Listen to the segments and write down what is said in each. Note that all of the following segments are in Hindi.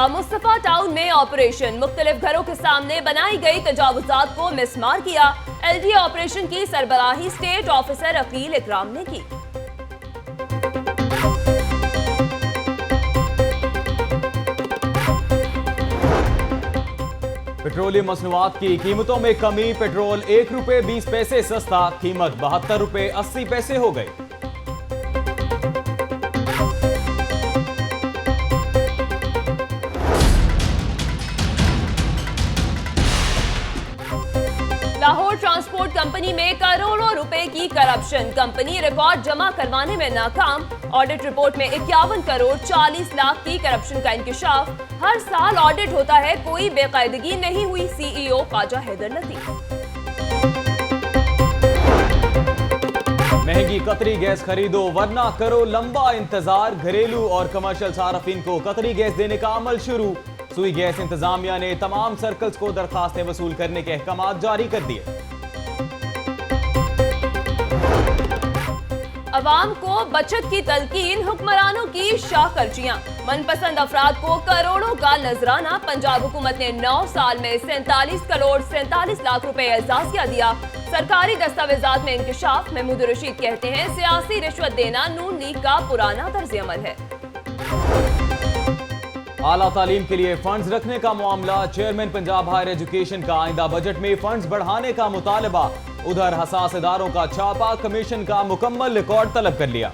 किया मुस्तफा टाउन में ऑपरेशन। मुख्तलिफ घरों के सामने बनाई गई तजावुजात को मिसमार किया। एलडीए ऑपरेशन की सरबराही स्टेट ऑफिसर अकील इकराम ने की। पेट्रोलियम मसनूआत की कीमतों में कमी। पेट्रोल 1 रुपए 20 पैसे सस्ता, कीमत 72 रुपए 80 पैसे हो गई। लाहौर ट्रांसपोर्ट कंपनी में करोड़ों रुपए की करप्शन। कंपनी रिकॉर्ड जमा करवाने में नाकाम। ऑडिट रिपोर्ट में 51 करोड़ 40 लाख की करप्शन का इंकिशाफ। हर साल ऑडिट होता है, कोई बेकायदगी नहीं हुई। सीईओ ख्वाजा हैदर लतीफ। महंगी कतरी गैस खरीदो वरना करो लंबा इंतजार। घरेलू और कमर्शियल सार्फिन को कतरी गैस देने का अमल शुरू। सुई गैस इंतजामिया ने तमाम सर्कल्स को दरखास्तें वसूल करने के अहकाम जारी कर दिए। अवाम को बचत की तलकीन, हुक्मरानों की शाहकर्जियां। मनपसंद अफराद को करोड़ों का नजराना। पंजाब हुकूमत ने 9 साल में 47 करोड़ 47 लाख रुपए एजाजिया दिया। सरकारी दस्तावेजात में इंकिशाफ। महमूद रशीद कहते हैं सियासी रिश्वत देना नून लीग का पुराना तर्ज अमल है। आला तालीम के लिए फंड्स रखने का मामला। चेयरमैन पंजाब हायर एजुकेशन का आइंदा बजट में फंड्स बढ़ाने का मुतालबा। उधर हसास इदारों का छापा। कमीशन का मुकम्मल रिकॉर्ड तलब कर लिया।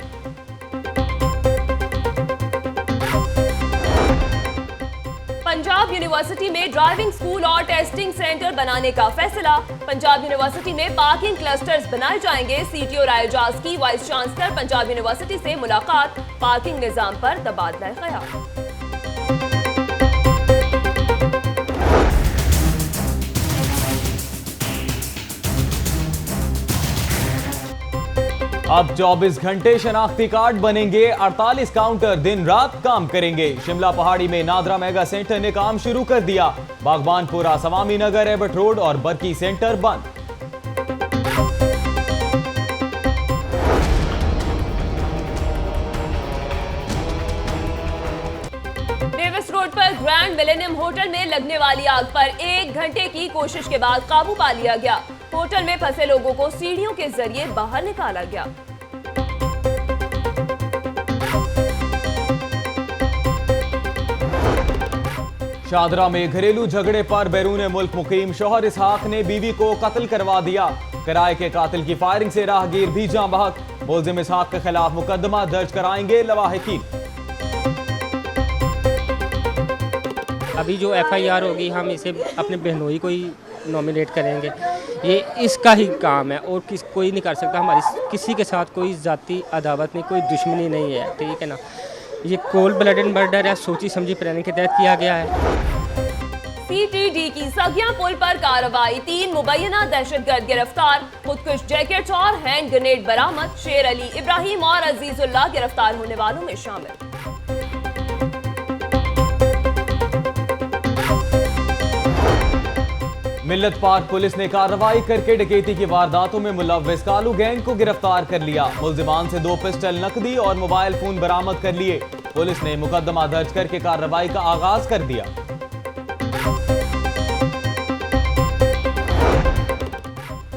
पंजाब यूनिवर्सिटी में ड्राइविंग स्कूल और टेस्टिंग सेंटर बनाने का फैसला। पंजाब यूनिवर्सिटी में पार्किंग क्लस्टर्स बनाए जाएंगे। सीटीओ रायजाज की वाइस चांसलर पंजाब यूनिवर्सिटी से मुलाकात। पार्किंग निजाम पर तबादला ख्याल। अब 24 घंटे शनाख्ती कार्ड बनेंगे। 48 काउंटर दिन रात काम करेंगे। शिमला पहाड़ी में नादरा मेगा सेंटर ने काम शुरू कर दिया। बागबानपुरा, सवामी नगर, एबट रोड और बरकी सेंटर बंद। डेविस रोड पर ग्रैंड मिलेनियम होटल में लगने वाली आग पर 1 घंटे की कोशिश के बाद काबू पा लिया गया। होटल में फंसे लोगों को सीढ़ियों के जरिए बाहर निकाला गया। शादरा में घरेलू झगड़े पर बैरून मुल्क मुकीम शौहर इसहाक ने बीवी को कत्ल करवा दिया। किराए के कातिल की फायरिंग से राहगीर भी जाँ बहक। मुल्जिम इसहाक के खिलाफ मुकदमा दर्ज कराएंगे लवाहिकीन। अभी जो FIR होगी हम इसे अपने बहनोई को ही नॉमिनेट करेंगे। ये इसका ही काम है और कोई नहीं कर सकता। हमारी किसी के साथ कोई ज़ाती अदावत नहीं, कोई दुश्मनी नहीं है, ठीक है ना। ये कोल्ड ब्लडेड मर्डर है, सोची समझी प्लानिंग के तहत किया गया है। CTD की सगिया पुल पर कार्रवाई। 3 मुबैना दहशतगर्द गिरफ्तार। खुदकुश जैकेट्स और हैंड ग्रेनेड बरामद। शेर अली, इब्राहिम और अजीजुल्लाह गिरफ्तार होने वालों में शामिल। मिल्लत पार्क पुलिस ने कार्रवाई करके डकैती की वारदातों में मुलव्विस कालू गैंग को गिरफ्तार कर लिया। मुल्जिमान से 2 पिस्टल, नकदी और मोबाइल फोन बरामद कर लिए। पुलिस ने मुकदमा दर्ज करके कार्रवाई का आगाज कर दिया।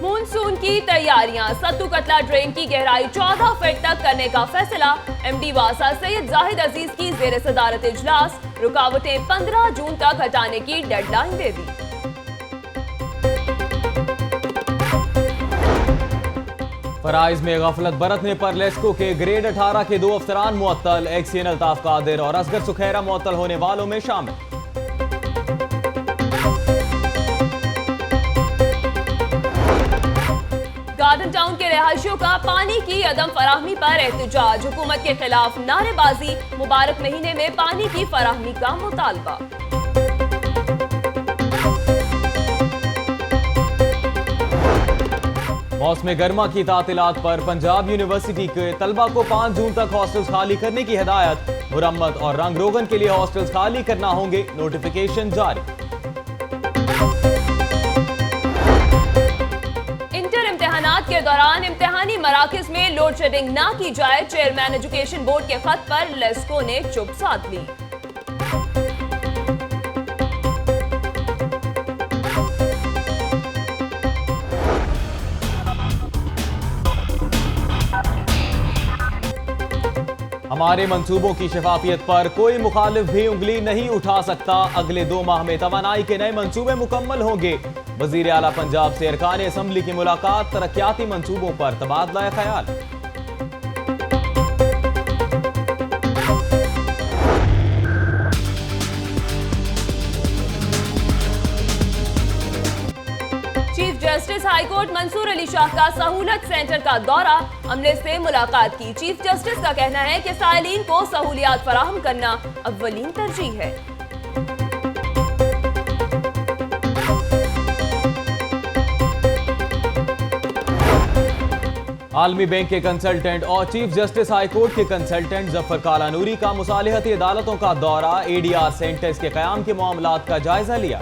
मानसून की तैयारियां। सत्तू कतला ड्रेन की गहराई 14 फीट तक करने का फैसला। MD वासा सैयद जाहिद अजीज की जेर सदारत इजलास। रुकावटें 15 जून तक हटाने की डेडलाइन दे दी। फराइज में गफलत बरतने पर लेस्को के ग्रेड 18 के 2 अफसरान मुअत्तल। एक्सियन अल्ताफ कादिर और असगर सुखैरा मुअत्तल होने वालों में शामिल। गार्डन टाउन के रहायशियों का पानी की अदम फराहमी पर एहतजाज। हुकूमत के खिलाफ नारेबाजी। मुबारक महीने में पानी की फराहमी का मुतालबा। मौसम गर्मा की तातीलात पर पंजाब यूनिवर्सिटी के तलबा को 5 जून तक हॉस्टल्स खाली करने की हिदायत। मुरम्मत और रंग रोगन के लिए हॉस्टल्स खाली करना होंगे। नोटिफिकेशन जारी। इंटर इम्तिहानात के दौरान इम्तिहानी मराकज में लोड शेडिंग ना की जाए। चेयरमैन एजुकेशन बोर्ड के खत पर लेस्को ने चुप साध ली। हमारे मंसूबों की शफाफियत पर कोई मुखालिफ भी उंगली नहीं उठा सकता। अगले 2 माह में तवानाई के नए मंसूबे मुकम्मल होंगे। वजीर आला पंजाब से अरकान असम्बली की मुलाकात, तरक्याती मंसूबों पर तबादला ख्याल। Chief justice high court Mansoor Ali Shah का सहूलत सेंटर का दौरा, अमले से मुलाकात की। चीफ जस्टिस का कहना है कि साइलिन को सहूलियात फराहम करना अव्वलीन तरजीह है। आलमी बैंक के कंसल्टेंट और चीफ जस्टिस हाईकोर्ट के कंसल्टेंट जफर कालानूरी का मुसालिहती अदालतों का दौरा, एडीआर सेंटर्स के कयाम के मामलात का जायजा लिया।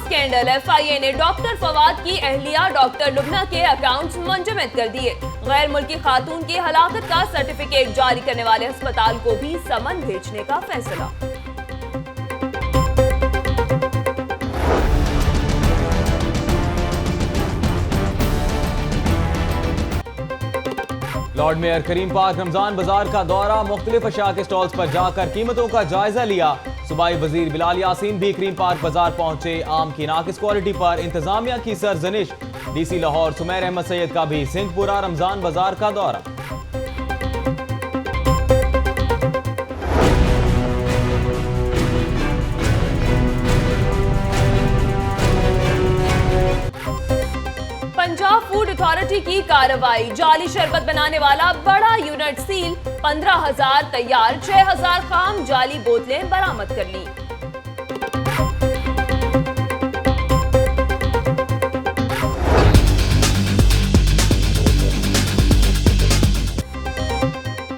स्कैंडल, एफआईए ने डॉक्टर फवाद की अहलिया डॉक्टर लुबना के अकाउंट्स मुंजमद कर दिए। गैर मुल्की खातून की हलाकत का सर्टिफिकेट जारी करने वाले अस्पताल को भी समन भेजने का फैसला। लॉर्ड मेयर करीम पार्क रमजान बाजार का दौरा, मुख्तलिफ अशिया के स्टॉल्स पर जाकर कीमतों का जायजा लिया। सूबाई वजीर बिलाल यासीन भी करीम पार्क बाजार पहुंचे। आम की नाकिस क्वालिटी पर इंतजामिया की सरजनिश। डीसी लाहौर सुमैर अहमद सैयद का भी सिंधपुरा रमजान बाजार का दौरा। पंजाब फूड अथॉरिटी की कार्रवाई, जाली शरबत बनाने वाला बड़ा यूनिट सील, 15,000 तैयार 6,000 खाम जाली बोतलें बरामद कर ली।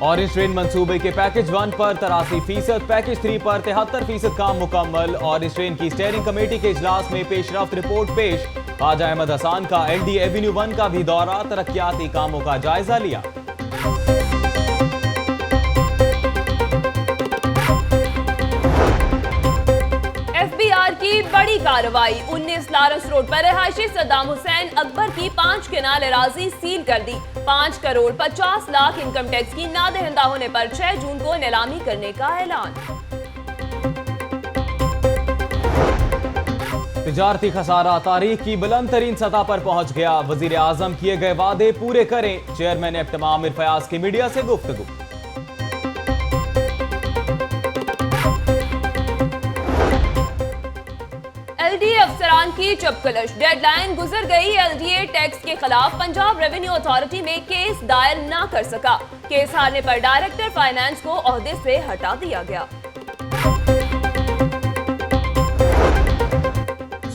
ऑरेंज ट्रेन मंसूबे के पैकेज 1 पर 83%, पैकेज 3 पर 73% काम मुकम्मल। ऑरेंज ट्रेन की स्टीयरिंग कमेटी के इजलास में पेशरफ्त रिपोर्ट पेश। ख्वाजा अहमद हसन का एलडी एवेन्यू 1 का भी दौरा, तरक्याती कामों का जायजा लिया। एफबीआर की बड़ी कार्रवाई, 19 लारेंस रोड पर रहायशी सद्दाम हुसैन अकबर की 5 केनाल एराजी सील कर दी। 5 करोड़ 50 लाख इनकम टैक्स की नादहिंदा होने पर 6 जून को नीलामी करने का ऐलान। तिजारती खसारा तारीख की बुलंद तरीन सतह पर पहुंच गया। वजीर आजम किए गए वादे पूरे करें, चेयरमैन एफ्तमा आमिर फयाज की मीडिया से गुफ्तगू। एलडीए अफसरान की चपकलश, डेडलाइन गुजर गई। एलडीए टैक्स के खिलाफ पंजाब रेवेन्यू अथॉरिटी में केस दायर न कर सका। केस हारने पर डायरेक्टर फाइनेंस को ओहदे से हटा दिया गया।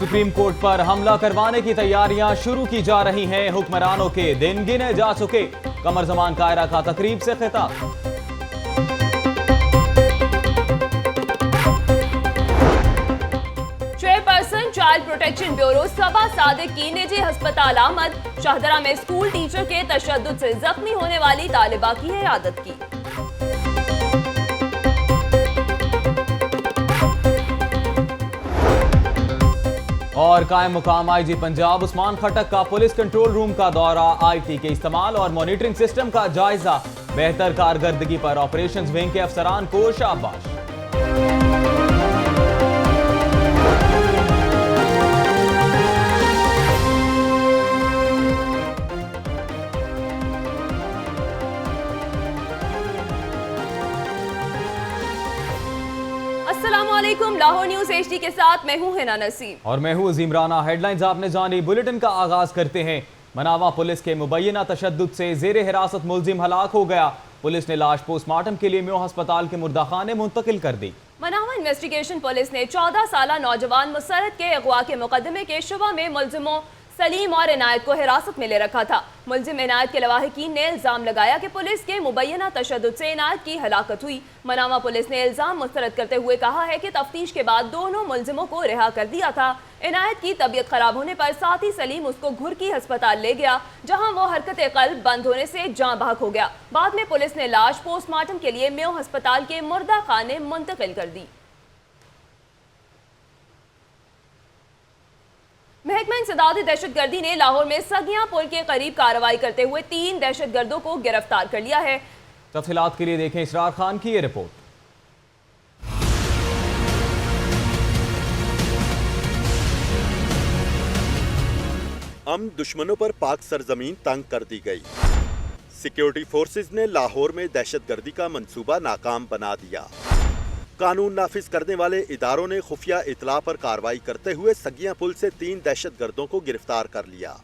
सुप्रीम कोर्ट पर हमला करवाने की तैयारियां शुरू की जा रही हैं। हुक्मरानों के दिन गिने जा चुके। कमर जमान कायरा का तकरीब से खिताब। चेयरपर्सन चाइल्ड प्रोटेक्शन ब्यूरो सबा सादिक की निजी अस्पताल आमद। शाहदरा में स्कूल टीचर के तशद्दुद से जख्मी होने वाली तालिबा की इयादत की। और कायम मुकाम आईजी पंजाब उस्मान खटक का पुलिस कंट्रोल रूम का दौरा, आईटी के इस्तेमाल और मॉनिटरिंग सिस्टम का जायजा। बेहतर कारकर्दगी पर ऑपरेशंस विंग के अफसरान को शाबाश। अस्सलामुअलैकुम, लाहौर न्यूज एचडी के साथ मैं हूं हिना नसीम और मैं हूं अजीम राना। हेडलाइंस आपने जानी, बुलेटिन का आगाज करते हैं। मनावा पुलिस के मुबैना तशद्दुद से जेर हिरासत मुलजिम हलाक हो गया। पुलिस ने लाश पोस्टमार्टम के लिए म्यो अस्पताल के मुर्दाखाने मुंतकिल कर दी। मनावा इन्वेस्टिगेशन पुलिस ने 14 साला नौजवान मुसरत के अगवा के मुकदमे के शुबा में मुलजिमों सलीम और इनायत को हिरासत में ले रखा था। मुलजिम इनायत के लवाहिकीन ने इल्जाम लगाया कि पुलिस के मुबैना तशद्दुद से इनायत की हलाकत हुई। मनावा पुलिस ने इल्जाम मुस्तरद करते हुए कहा है कि तफ्तीश के बाद दोनों मुलजिमों को रिहा कर दिया था। इनायत की तबीयत खराब होने पर साथी सलीम उसको घुरकी अस्पताल ले गया, जहां वो हरकत कल्ब बंद होने से जाँ बहक हो गया। बाद में पुलिस ने लाश पोस्टमार्टम के लिए म्यो अस्पताल के मुर्दा खाने मुंतकिल कर दी। महकमा इंसदादी दहशतगर्दी ने लाहौर में सगिया पुल के करीब कार्रवाई करते हुए 3 दहशतगर्दों को गिरफ्तार कर लिया है। तफसीलात के लिए देखें इसरार खान की ये रिपोर्ट। दुश्मनों पर पाक सरजमीन तंग कर दी गई। सिक्योरिटी फोर्सेस ने लाहौर में दहशतगर्दी का मंसूबा नाकाम बना दिया। कानून नाफिज करने वाले इदारों ने खुफिया इतला पर कार्रवाई करते हुए सगिया पुल से 3 दहशतगर्दों को गिरफ्तार कर लिया।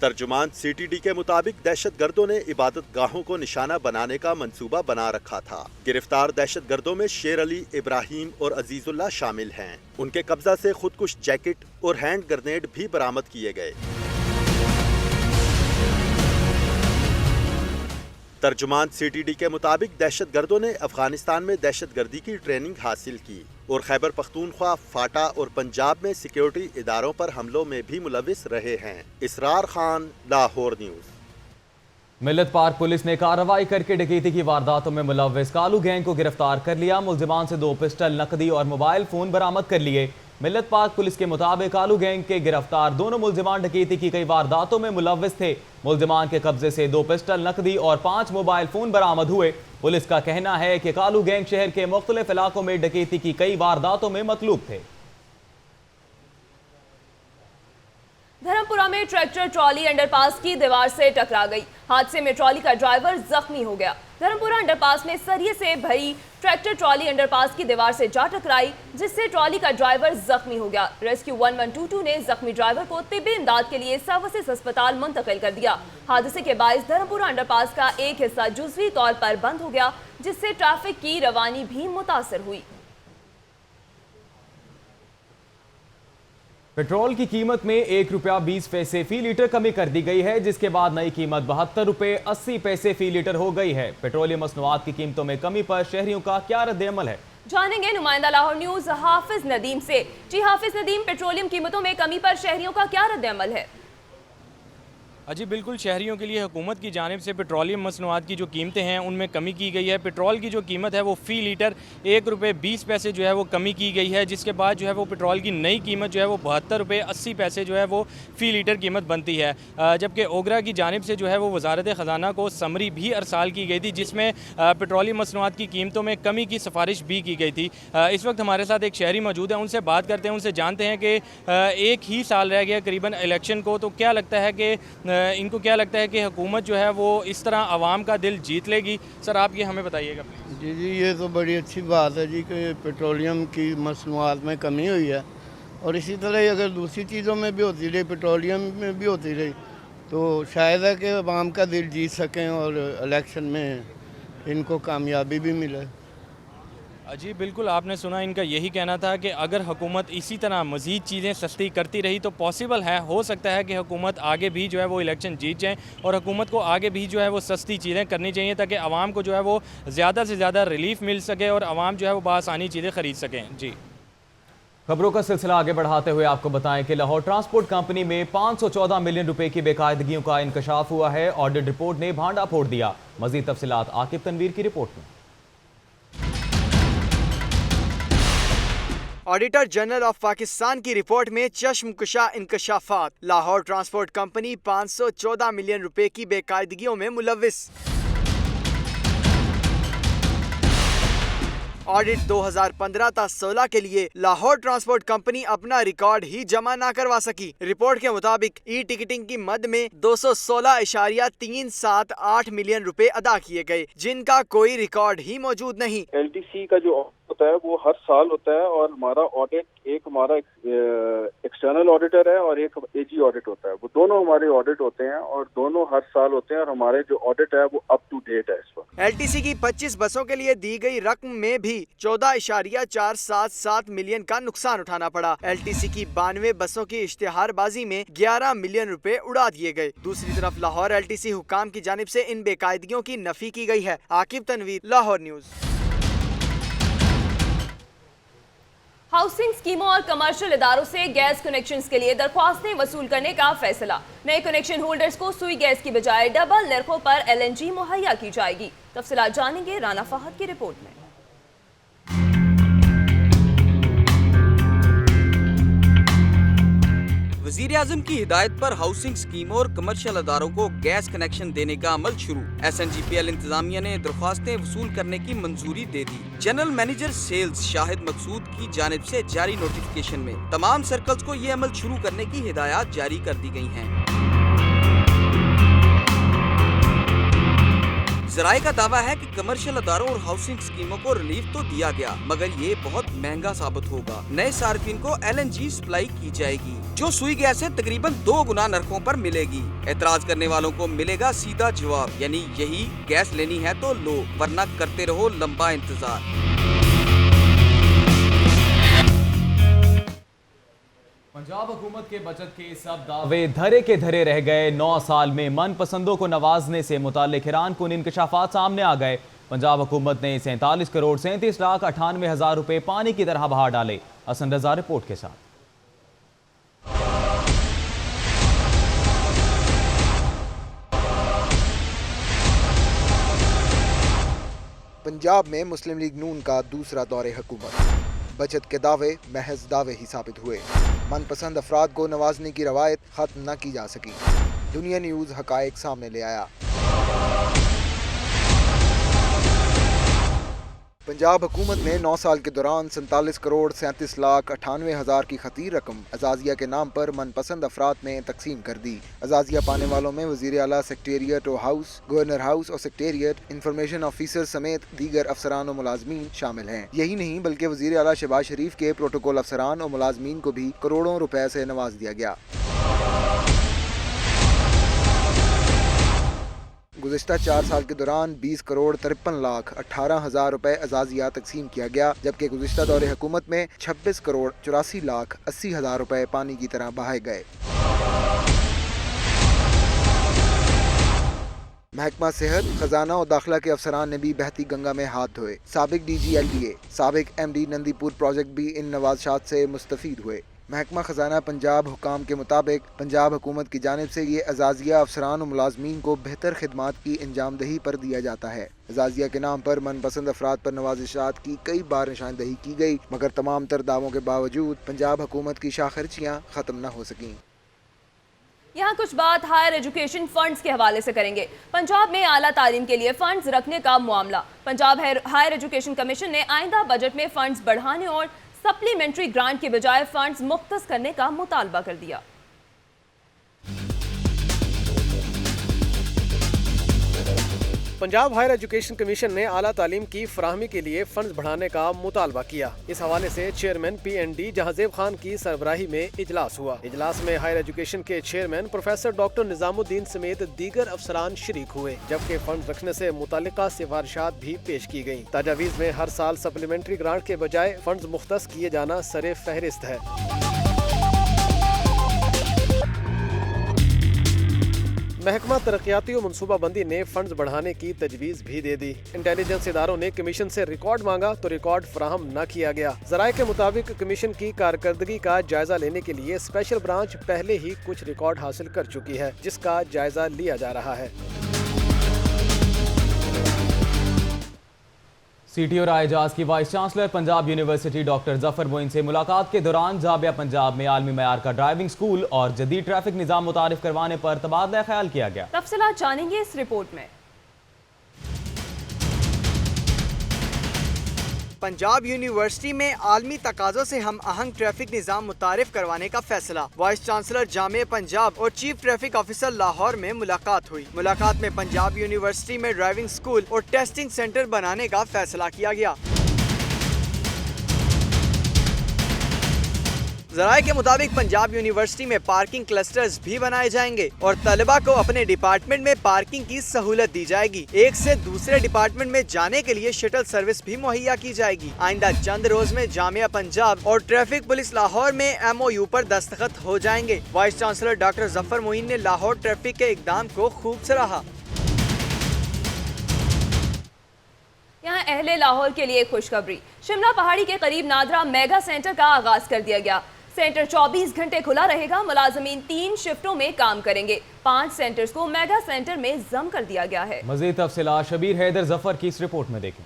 तर्जुमान सीटीडी के मुताबिक दहशतगर्दों ने इबादत गाहों को निशाना बनाने का मंसूबा बना रखा था। गिरफ्तार दहशतगर्दों में शेर अली, इब्राहिम और अजीजुल्लाह शामिल हैं। उनके कब्जा से खुदकुश जैकेट और हैंड ग्रेनेड भी बरामद किए गए। तर्जुमान सीटीडी के मुताबिक दहशतगर्दों ने अफगानिस्तान में दहशतगर्दी की ट्रेनिंग हासिल की और खैबर पख्तूनख्वा, फाटा और पंजाब में सिक्योरिटी इदारों पर हमलों में भी मुलविस रहे हैं। इसरार खान, लाहौर न्यूज़। मिल्लत पार्क पुलिस ने कार्रवाई करके डकैती की वारदातों में मुलविस कालू गैंग को गिरफ्तार कर लिया। मुल्जिमान से 2 पिस्टल, नकदी और मोबाइल फोन बरामद कर लिए। मिल्लत पार्क पुलिस के मुताबिक कालू गैंग के गिरफ्तार दोनों मुल्जिमान डकैती की कई वारदातों में मुलविस थे। मुल्जिमान के कब्जे से 2 पिस्टल, नकदी और 5 मोबाइल फोन बरामद हुए। पुलिस का कहना है कि कालू गैंग शहर के मुख्तलिफ इलाकों में डकैती की कई वारदातों में मतलूब थे। धर्मपुरा में ट्रैक्टर ट्रॉली अंडरपास की दीवार से टकरा गई। हादसे में ट्रॉली का ड्राइवर जख्मी हो गया। धर्मपुरा अंडरपास में सरिये से भरी ट्रैक्टर ट्रॉली अंडरपास की दीवार से जा टकराई, जिससे ट्रॉली का ड्राइवर जख्मी हो गया। रेस्क्यू 1122 ने जख्मी ड्राइवर को तिब्बी इमदाद के लिए सर्विसेज अस्पताल मुंतकिल कर दिया। हादसे के बायस धर्मपुरा अंडरपास का एक हिस्सा जुज़वी तौर पर बंद हो गया, जिससे ट्रैफिक की रवानी भी मुतासर हुई। पेट्रोल की कीमत में 1 रुपया 20 पैसे फी लीटर कमी कर दी गई है, जिसके बाद नई कीमत 72 रुपये 80 पैसे फी लीटर हो गई है। पेट्रोलियम मसनूआत की कीमतों में कमी पर शहरियों का क्या रद्द-ए-अमल है, जानेंगे नुमाइंदा लाहौर न्यूज हाफिज नदीम से। जी हाफिज नदीम, पेट्रोलियम कीमतों में कमी पर शहरियों का क्या रद्द-ए-अमल है? जी बिल्कुल, शहरियों के लिए हुकूमत की जानिब से पेट्रोलियम मसनूआत की जो कीमतें हैं उनमें कमी की गई है। पेट्रोल की जो कीमत है वो फ़ी लीटर 1 रुपये 20 पैसे जो है वो कमी की गई है, जिसके बाद जो है वो पेट्रोल की नई कीमत जो है वो 72 रुपये 80 पैसे जो है वो फ़ी लीटर कीमत बनती है। जबकि ओगरा की जानिब से जो है वो वजारत ख़जाना को समरी भी अरसाल की गई थी, जिसमें पेट्रोलियम मसनूआत की कीमतों में कमी की सिफारिश भी की गई थी। इस वक्त हमारे साथ एक शहरी मौजूद है, उनसे बात करते हैं, उनसे जानते हैं कि एक ही साल रह गया करीबन इलेक्शन को, तो क्या लगता है कि इनको क्या लगता है कि हुकूमत जो है वो इस तरह आवाम का दिल जीत लेगी? सर आप ये हमें बताइएगा प्लीज़। जी, ये तो बड़ी अच्छी बात है जी कि पेट्रोलियम की मसनूआत में कमी हुई है, और इसी तरह अगर दूसरी चीज़ों में भी होती रही, पेट्रोलियम में भी होती रही, तो शायद है कि आवाम का दिल जीत सकें और इलेक्शन में इनको कामयाबी भी मिले। जी बिल्कुल, आपने सुना इनका यही कहना था कि अगर हुकूमत इसी तरह मज़ीद चीज़ें सस्ती करती रही तो पॉसिबल है, हो सकता है कि हुकूमत आगे भी जो है वो इलेक्शन जीत जाए, और हुकूमत को आगे भी जो है वो सस्ती चीज़ें करनी चाहिए ताकि आवाम को जो है वो ज़्यादा से ज़्यादा रिलीफ मिल सके और आवाम जो है वो बआसानी चीज़ें ख़रीद सकें। जी, खबरों का सिलसिला आगे बढ़ाते हुए आपको बताएं कि लाहौर ट्रांसपोर्ट कंपनी में 514 मिलियन रुपए की बेकायदगियों का इंकशाफ हुआ है। ऑडिट रिपोर्ट ने भांडा फोड़ दिया। मज़ीद तफसीलात आकिब तनवीर की रिपोर्ट में। ऑडिटर जनरल ऑफ पाकिस्तान की रिपोर्ट में चश्मकुशा इंकशाफात। लाहौर ट्रांसपोर्ट कंपनी 514 मिलियन रुपए की बेकायदगियों में मुलविस। ऑडिट 2015 ta 16 के लिए लाहौर ट्रांसपोर्ट कंपनी अपना रिकॉर्ड ही जमा ना करवा सकी। रिपोर्ट के मुताबिक ई टिकटिंग की मद में 216.378 मिलियन रुपए अदा किए गए, जिनका कोई रिकॉर्ड ही मौजूद नहीं। LTC का जो होता है वो हर साल होता है, और हमारा ऑडिट एक हमारा एक्सटर्नल ऑडिटर है और एक AG ऑडिट होता है। वो दोनों हमारे ऑडिट होते हैं और दोनों हर साल होते हैं, और हमारे जो ऑडिट है वो अप टू डेट है इस वक्त। LTC की 25 बसों के लिए दी गई रकम में भी 14.477 मिलियन का नुकसान उठाना पड़ा। LTC की 92 बसों की इश्तिहारबाजी में 11 मिलियन रुपए उड़ा दिए गए। दूसरी तरफ लाहौर LTC हुकाम की जानिब से इन बेकायदगियों की नफी की गई है। आकिब तनवीर, लाहौर न्यूज़। हाउसिंग स्कीमों और कमर्शियल इदारों से गैस कनेक्शंस के लिए दरख्वास्तें वसूल करने का फैसला। नए कनेक्शन होल्डर्स को सुई गैस की बजाय डबल नरखों पर LNG मुहैया की जाएगी। तफसीलात जानेंगे राना फहद की रिपोर्ट में। वजीर आजम की हिदायत पर हाउसिंग स्कीमों और कमर्शियल अदारों को गैस कनेक्शन देने का अमल शुरू। SNGPL इंतजामिया ने दरख्वास्तें वसूल करने की मंजूरी दे दी। जनरल मैनेजर सेल्स शाहिद मकसूद की जानिब से जारी नोटिफिकेशन में तमाम सर्कल्स को ये अमल शुरू करने की हिदायत जारी कर दी गई हैं। ज़राए का दावा है कि कमर्शियल अदारों और हाउसिंग स्कीमों को रिलीफ तो दिया गया, मगर ये बहुत महंगा साबित होगा। नए सार्फिन को LNG सप्लाई की जाएगी, जो सुई गैस से तकरीबन 2 गुना नरखों पर मिलेगी। एतराज करने वालों को मिलेगा सीधा जवाब, यानी यही गैस लेनी है तो लो, वरना करते रहो लंबा इंतजार। पंजाब हुकूमत के बचत के सब दावे धरे के धरे रह गए। 9 साल में मनपसंदों को नवाजने से मुताल्लिक हैरानकुन इंकशाफात सामने आ गए। पंजाब हुकूमत ने 47 करोड़ 37 लाख 98 हज़ार रुपए पानी की तरह बहा डाले। हसन रजा रिपोर्ट के साथ। पंजाब में मुस्लिम लीग नून का दूसरा दौरे हुकूमत। बचत के दावे महज दावे ही साबित हुए। मनपसंद अफराद को नवाजने की रवायत खत्म न की जा सकी। दुनिया न्यूज़ हकायक सामने ले आया। पंजाब हुकूमत ने 9 साल के दौरान 47 करोड़ 37 लाख 98 हज़ार की खतीर रकम अजाजिया के नाम पर मनपसंद अफराद में तकसीम कर दी। अजाजिया पाने वालों में वज़ीर आला सेक्रेटेरिएट और हाउस, गवर्नर हाउस और सेक्रेटेरिएट, इंफॉर्मेशन ऑफिसर समेत दीगर अफसरान और मुलाजमीन शामिल हैं। यही नहीं बल्कि वज़ीर आला शहबाज शरीफ के प्रोटोकॉल अफसरान और मुलाजमीन को भी करोड़ों रुपए से नवाज दिया गया। गुज़िश्ता 4 साल के दौरान 20 करोड़ 53 लाख 18 हज़ार रुपए अजाजिया तकसीम किया गया, जबकि गुज़िश्ता दौरे हुकूमत में 26 करोड़ 84 लाख 80 हज़ार रुपए पानी की तरह बहाए गए। महकमा सेहत, खजाना और दाखिला के अफसरान ने भी बहती गंगा में हाथ धोए। साबिक DG LDA, साबिक MD नंदीपुर प्रोजेक्ट भी इन नवाज़शात से मुस्तफ़ीद हुए। महकमा खजाना पंजाब हुकाम के मुताबिक पंजाब हुकूमत की जानिब से ये अजाजिया अफसरान और मुलाजमीन को बेहतर खिदमात की अंजामदही पर दिया जाता है। अजाजिया के नाम पर मनपसंद अफराद पर नवाजिशात की कई बार निशानदही की गई, मगर तमाम तर दावों के बावजूद पंजाब हुकूमत की शाह खर्चियाँ ख़त्म न हो सकीं। यहाँ कुछ बात हायर एजुकेशन फंड्स के हवाले से करेंगे। पंजाब में आला तालीम के लिए फंड्स रखने का मामला। पंजाब हायर एजुकेशन कमीशन ने आइंदा बजट में फंड्स बढ़ाने और सप्लीमेंट्री ग्रांट के बजाय फंड्स मुख्तस करने का मुतालबा कर दिया। पंजाब हायर एजुकेशन कमीशन ने आला तालीम की फराहमी के लिए फंड्स बढ़ाने का मुतालबा किया। इस हवाले से चेयरमैन PND जहांजेब खान की सरबराही में इजलास हुआ। इजलास में हायर एजुकेशन के चेयरमैन प्रोफेसर डॉक्टर निजामुद्दीन समेत दीगर अफसरान शरीक हुए, जबकि फंड रखने से मुतालिका सिफारिशात भी पेश की गयी। तजावीज़ में हर साल सप्लीमेंट्री ग्रांट के बजाय फंड्स मुख्तस किए जाना सरे फहरिस्त है। महकमा तरक्याती और मनसूबाबंदी ने फंड्स बढ़ाने की तजवीज़ भी दे दी। इंटेलिजेंस इदारों ने कमीशन से रिकॉर्ड मांगा तो रिकॉर्ड फराहम न किया गया। ज़राए के मुताबिक कमीशन की कारकर्दगी का जायजा लेने के लिए स्पेशल ब्रांच पहले ही कुछ रिकॉर्ड हासिल कर चुकी है, जिसका जायजा लिया जा रहा है। CTO और एजाज की vice chancellor Punjab University doctor Zafar Moin से मुलाकात के दौरान जामिया पंजाब में आलमी मयार का ड्राइविंग स्कूल और जदीद ट्रैफिक निज़ाम मुतारिफ करवाने पर तबादला ख्याल किया गया। तफसीलात जानेंगे इस रिपोर्ट में। पंजाब यूनिवर्सिटी में आलमी तकाज़ों से हम आहंग ट्रैफिक निज़ाम मुतारिफ करवाने का फैसला। वाइस चांसलर जामिया पंजाब और चीफ ट्रैफिक ऑफिसर लाहौर में मुलाकात हुई। मुलाकात में पंजाब यूनिवर्सिटी में ड्राइविंग स्कूल और टेस्टिंग सेंटर बनाने का फैसला किया गया। ज़राए के मुताबिक पंजाब यूनिवर्सिटी में पार्किंग क्लस्टर्स भी बनाए जाएंगे और तलबा को अपने डिपार्टमेंट में पार्किंग की सहूलत दी जाएगी। एक से दूसरे डिपार्टमेंट में जाने के लिए शटल सर्विस भी मुहैया की जाएगी। आइंदा चंद रोज में जामिया पंजाब और ट्रैफिक पुलिस लाहौर में MOU पर दस्तखत हो जाएंगे। Vice chancellor doctor Zafar Moin ने लाहौर ट्रैफिक के इकदाम को खूब सराहा। यहाँ अहले लाहौर के लिए खुशखबरी। शिमला पहाड़ी के करीब नादरा मेगा सेंटर का आगाज कर दिया गया। सेंटर 24 घंटे खुला रहेगा। मुलाजमीन 3 शिफ्टों में काम करेंगे। 5 सेंटर्स को मेगा सेंटर में जम कर दिया गया है। मज़ीद तफसीलात शबीर हैदर जफर की इस रिपोर्ट में देखें।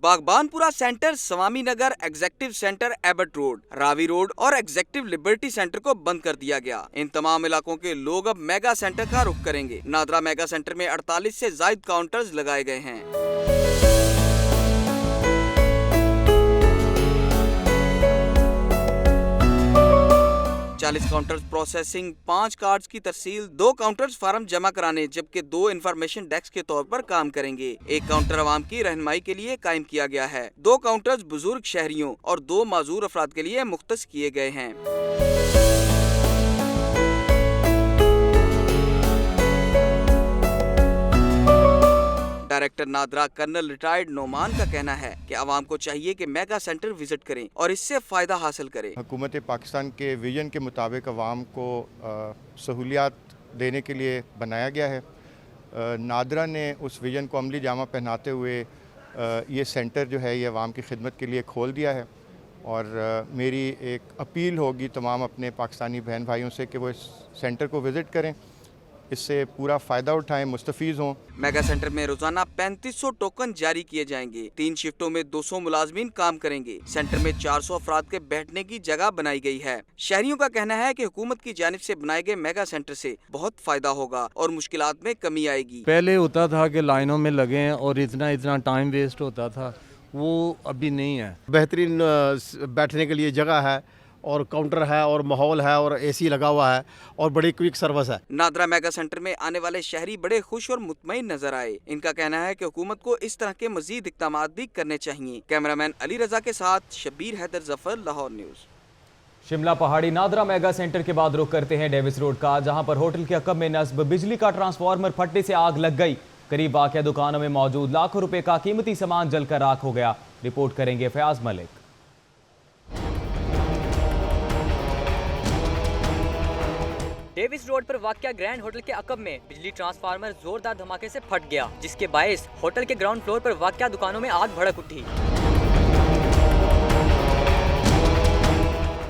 Baghbanpura centre, Swami Nagar, executive centre Abbott road, Ravi road और एग्जेक्टिव लिबर्टी सेंटर को बंद कर दिया गया। इन तमाम इलाकों के लोग अब मेगा सेंटर का रुख करेंगे। नादरा मेगा सेंटर में 48 से ज्यादा काउंटर्स लगाए गए हैं। 40 काउंटर्स प्रोसेसिंग, 5 कार्ड्स की तरसील, 2 काउंटर्स फार्म जमा कराने, जबकि 2 इंफॉर्मेशन डेस्क के तौर पर काम करेंगे। 1 काउंटर आवाम की रहनुमाई के लिए कायम किया गया है। 2 काउंटर्स बुजुर्ग शहरियों और 2 माजूर अफराद के लिए मुख्तस किए गए हैं। Director NADRA colonel retired Noman का कहना है कि आवाम को चाहिए कि मेगा सेंटर विजिट करें और इससे फ़ायदा हासिल करें। हुकूमत पाकिस्तान के विजन के मुताबिक आवाम को सहूलियात देने के लिए बनाया गया है। नादरा ने उस विजन को अमली जामा पहनाते हुए ये सेंटर जो है ये आवाम की खिदमत के लिए खोल दिया है और मेरी एक अपील होगी तमाम अपने पाकिस्तानी बहन भाइयों से कि वो इस सेंटर को विज़िट करें, इससे पूरा फ़ायदा उठाएं, मुस्तफ़ीज़ हों। मेगा सेंटर में रोजाना 3500 टोकन जारी किए जाएंगे। 3 शिफ्टों में 200 मुलाजमीन काम करेंगे। सेंटर में 400 अफराद के बैठने की जगह बनाई गई है। शहरियों का कहना है कि हुकूमत की जानिब से बनाए गए मेगा सेंटर से बहुत फ़ायदा होगा और मुश्किलात में कमी आएगी। पहले होता था कि लाइनों में लगे और इतना टाइम वेस्ट होता था, वो अभी नहीं है। बेहतरीन बैठने के लिए जगह है और काउंटर है और माहौल है और एसी लगा हुआ है और बड़ी क्विक सर्विस है। नादरा मेगा सेंटर में आने वाले शहरी बड़े खुश और मुतमईन नजर आए। इनका कहना है कि हुकूमत को इस तरह के मजीद इक़दामात भी करने चाहिए। कैमरामैन अली रजा के साथ शब्बीर हैदर जफर, लाहौर न्यूज़। शिमला पहाड़ी नादरा मेगा सेंटर के बाद रुख करते हैं डेविस रोड का, जहां पर होटल के अकब में नस्ब बिजली का ट्रांसफार्मर फटने से आग लग गई। करीब वाक़िया दुकानों में मौजूद लाखों रुपए का कीमती सामान जलकर राख हो गया। रिपोर्ट करेंगे फयाज मलिक। डेविस रोड पर वाक़िया ग्रैंड होटल के अकब में बिजली ट्रांसफार्मर जोरदार धमाके से फट गया, जिसके बायस होटल के ग्राउंड फ्लोर पर वाक़िया दुकानों में आग भड़क उठी।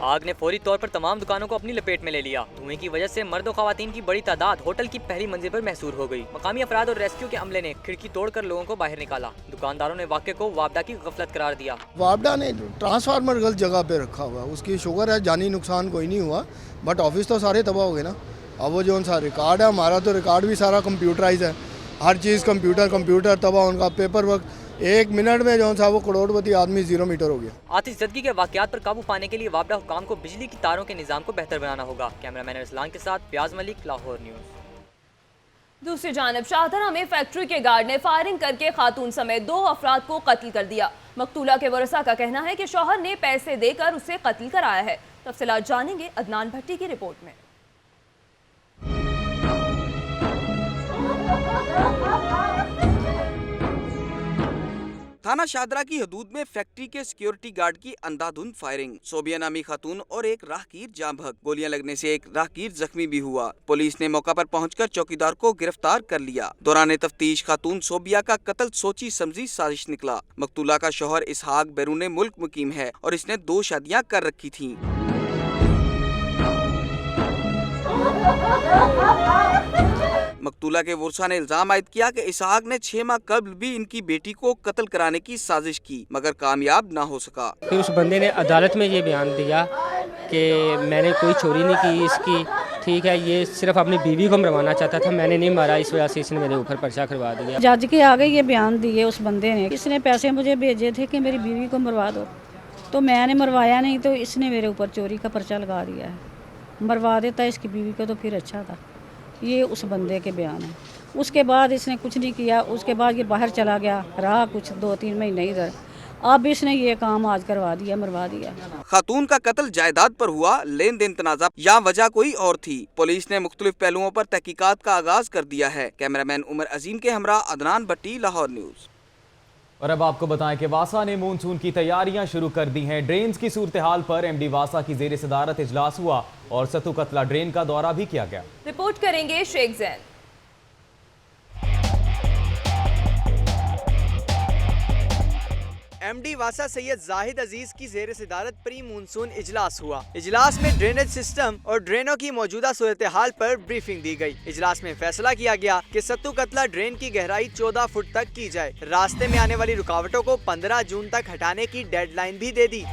आग ने फौरी तौर पर तमाम दुकानों को अपनी लपेट में ले लिया। धुएं की वजह से मर्द और खवातीन की बड़ी तादाद होटल की पहली मंजिल पर महसूर हो गई। मकामी अफराद और रेस्क्यू के अमले ने खिड़की तोड़कर लोगों को बाहर निकाला। दुकानदारों ने वाक़े को वापडा की गफलत करार दिया। वापडा ने ट्रांसफार्मर गलत जगह पे रखा हुआ है, उसकी शुगर है, जानी नुकसान कोई नहीं हुआ, बट ऑफिस तो सारे तबाह हो गए ना। अब वो जो सा रिकॉर्ड है हमारा, तो रिकॉर्ड भी सारा कंप्यूटराइज है, हर चीज़ कंप्यूटर तबाह, उनका पेपर वर्क 1 मिनट में जो सा वो करोड़पति आदमी 0 मीटर हो गया। आतिशज़दगी के वाक़यात पर काबू पाने के लिए वापडा हुकाम को बिजली की तारों के निज़ाम को बेहतर बनाना होगा। कैमरामैन इस्लाम के साथ फयाज मलिक, लाहौर न्यूज़। दूसरी जानब शाहदरा में फैक्ट्री के गार्ड ने फायरिंग करके खातून समेत 2 अफराद को कत्ल कर दिया। मकतूला के वरसा का कहना है कि शौहर ने पैसे देकर उसे कत्ल कराया है। तफसीलात जानेंगे अदनान भट्टी की रिपोर्ट में। थाना शाहदरा की हदूद में फैक्ट्री के सिक्योरिटी गार्ड की अंधाधुंध फायरिंग। सोबिया नामी खातून और एक राहगीर जाँ भग। गोलियां लगने से एक राहगीर जख्मी भी हुआ। पुलिस ने मौका पर पहुंचकर चौकीदार को गिरफ्तार कर लिया। दौरान तफ्तीश खातून सोबिया का कत्ल सोची समझी साजिश निकला। मकतूला का शौहर इसहाक बैरून मुल्क मुकीम है और इसने 2 शादियां कर रखी थीं। मकतूला के वर्षा ने इल्जाम आयद किया कि इसहाक ने 6 माह कबल भी इनकी बेटी को कत्ल कराने की साजिश की, मगर कामयाब ना हो सका। फिर उस बंदे ने अदालत में ये बयान दिया कि मैंने कोई चोरी नहीं की इसकी, ठीक है, ये सिर्फ अपनी बीवी को मरवाना चाहता था, मैंने नहीं मारा, इस वजह से इसने मेरे ऊपर पर्चा करवा दिया। जज के आगे ये बयान दिए उस बंदे ने, इसने पैसे मुझे भेजे थे कि मेरी बीवी को मरवा दो, तो मैंने मरवाया नहीं, तो इसने मेरे ऊपर चोरी का पर्चा लगा दिया है। मरवा देता इसकी बीवी को तो फिर अच्छा था। ये उस बंदे के बयान है। उसके बाद इसने कुछ नहीं किया। उसके बाद ये बाहर चला गया, रहा कुछ 2-3 महीने इधर, अब इसने ये काम आज करवा दिया, मरवा दिया। खातून का कत्ल जायदाद पर हुआ, लेन देन तनाज़ा या वजह कोई और थी। पुलिस ने मुख्तलिफ पहलुओं पर तहकीकात का आगाज कर दिया है। कैमरामैन उमर अजीम के हमरा अदनान भट्टी, लाहौर न्यूज़। और अब आपको बताएं कि वासा ने मानसून की तैयारियां शुरू कर दी हैं। ड्रेन्स की सूरत हाल पर एमडी वासा की जेर सदारत इजलास हुआ और सतु कतला ड्रेन का दौरा भी किया गया। रिपोर्ट करेंगे शेख जैन। MD वासा सैयद जाहिद अजीज की ज़ेर सदारत प्री मानसून इजलास हुआ। इजलास में ड्रेनेज सिस्टम और ड्रेनों की मौजूदा सूरत हाल पर ब्रीफिंग दी गई। इजलास में फैसला किया गया कि सत्तू कतला ड्रेन की गहराई 14 फुट तक की जाए। रास्ते में आने वाली रुकावटों को 15 जून तक हटाने की डेडलाइन भी दे दी।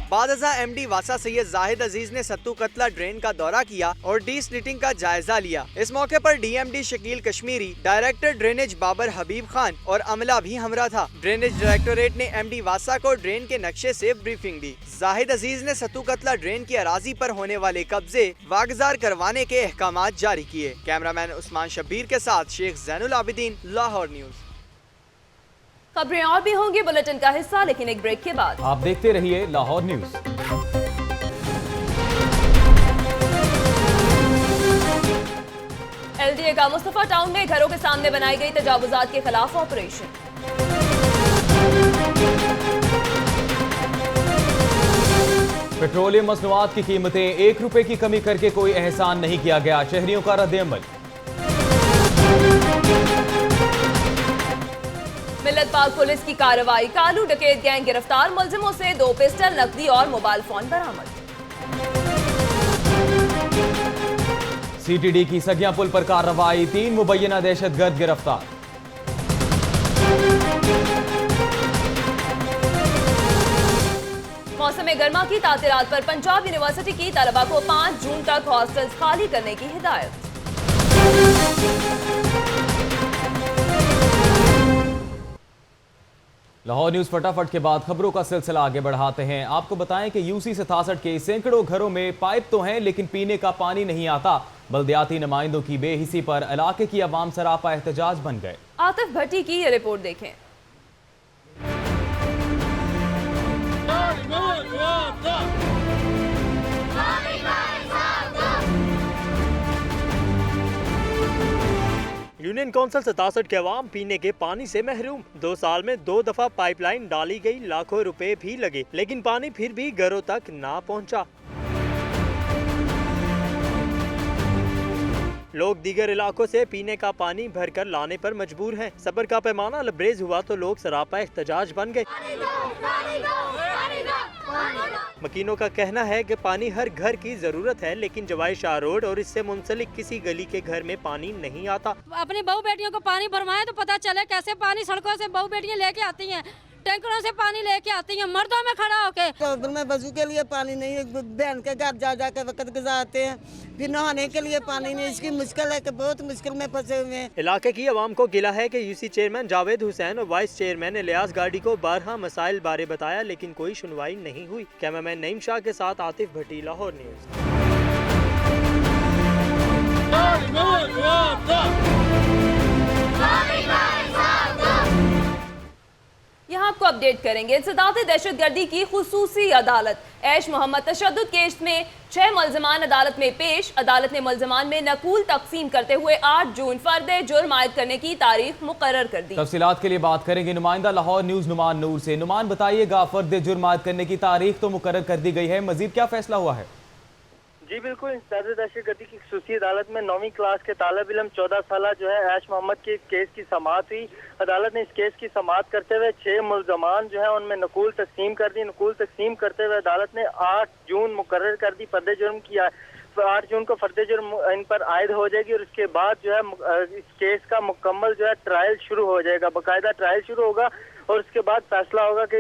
बादशाह MD वासा सैयद जाहिद अजीज ने सत्तू कतला ड्रेन का दौरा किया और डीस्लिटिंग का जायजा लिया। इस मौके पर DMD Shakeel Kashmiri, director drainage Babar Habib Khan और अमला भी हमरा था। ड्रेनेज डायरेक्टोरेट ने MD वासा को ड्रेन के नक्शे से ब्रीफिंग दी। जाहिद अजीज ने सत्तू कतला ड्रेन की अराजी पर होने वाले कब्जे वागजार करवाने के अहकामात जारी किए। कैमरामैन उस्मान शब्बीर के साथ शेख जैनुल आबिदीन, लाहौर न्यूज़। खबरें और भी होंगी बुलेटिन का हिस्सा, लेकिन एक ब्रेक के बाद। आप देखते रहिए लाहौर न्यूज़। LDA का मुस्तफा टाउन में घरों के सामने बनाई गई तजावुजात के खिलाफ ऑपरेशन। पेट्रोलियम मसनूआत की कीमतें 1 रुपए की कमी करके कोई एहसान नहीं किया गया, शहरियों का रद्द-ए-अमल। मिल्लत पाक पुलिस की कार्रवाई, कालू डकैत गैंग गिरफ्तार, मुलजिमों से 2 पिस्टल, नकदी और मोबाइल फोन बरामद। CTD की सगिया पुल पर कार्रवाई, 3 मुबैना दहशतगर्द गिरफ्तार। मौसम गर्मा की तातीरात पर पंजाब यूनिवर्सिटी की तलबा को 5 जून तक हॉस्टल्स खाली करने की हिदायत। लाहौर न्यूज़ फटाफट के बाद खबरों का सिलसिला आगे बढ़ाते हैं। आपको बताएं कि UC 67 के सैकड़ों घरों में पाइप तो हैं लेकिन पीने का पानी नहीं आता। बल्दियाती नुमाइंदों की बेहिसी पर इलाके की आवाम सरापा एहतजाज बन गए। आतिफ भट्टी की ये रिपोर्ट देखें। यूनियन काउंसिल 67 के अवाम पीने के पानी से महरूम। 2 साल में 2 दफा पाइपलाइन डाली गई, लाखों रुपए भी लगे, लेकिन पानी फिर भी घरों तक ना पहुंचा। लोग दीगर इलाकों से पीने का पानी भरकर लाने पर मजबूर हैं। सब्र का पैमाना लबरेज हुआ तो लोग सरापा एहतजाज बन गए। मकीनों का कहना है कि पानी हर घर की जरूरत है, लेकिन जवाई शाह रोड और इससे मुंसलिक किसी गली के घर में पानी नहीं आता। अपनी बहू बेटियों को पानी भरवाएं तो पता चले कैसे पानी सड़कों से बहू बेटियां लेके आती हैं, टैंकरों से पानी लेके आती हैं, मर्दों में खड़ा होके। तो में वजू के लिए पानी नहीं है, बहन के घर जा जा के वक्त गुजारते हैं, फिर नहाने के लिए पानी नहीं। इसकी मुश्किल है कि बहुत मुश्किल में फंसे हुए हैं। इलाके की आवाम को गिला है कि UC चेयरमैन जावेद हुसैन और वाइस चेयरमैन इलियास गाड़ी को बारहा मसाइल बारे बताया, लेकिन कोई सुनवाई नहीं हुई। कैमरामैन नईम शाह के साथ आतिफ भट्टी, लाहौर न्यूज़। यहाँ आपको अपडेट करेंगे। इंसदाद दहशतगर्दी की खुसूसी अदालत, ऐश मोहम्मद तशद्दुद केस में 6 मुल्ज़िमान अदालत में पेश। अदालत ने मुल्ज़िमान में नकूल तकसीम करते हुए 8 जून फर्द जुर्म आयद करने की तारीख मुकर्रर कर दी। तफसीलात के लिए बात करेंगे नुमाइंदा लाहौर न्यूज़ नुमान नूर से। नुमान, बताइएगा, फर्द जुर्म आयद करने की तारीख तो मुकर्रर कर दी गई है, मजीद क्या फैसला हुआ है? जी बिल्कुल, इंसदाद दहशतगर्दी की खुसूसी अदालत में 9वीं क्लास के तालिब इल्म 14 साल जो है ऐश मोहम्मद के केस की समाअत हुई। अदालत ने इस केस की समाअत करते हुए 6 मुल्ज़मान जो है उनमें नकूल तकसीम कर दी। नकूल तकसीम करते हुए अदालत ने 8 जून मुकर्रर कर दी फर्द जुर्म किया। 8 जून को फर्द जुर्म इन पर आयद हो जाएगी और उसके बाद जो है इस केस का मुकम्मल जो है ट्रायल शुरू हो जाएगा, बाकायदा ट्रायल शुरू होगा और उसके बाद फैसला होगा कि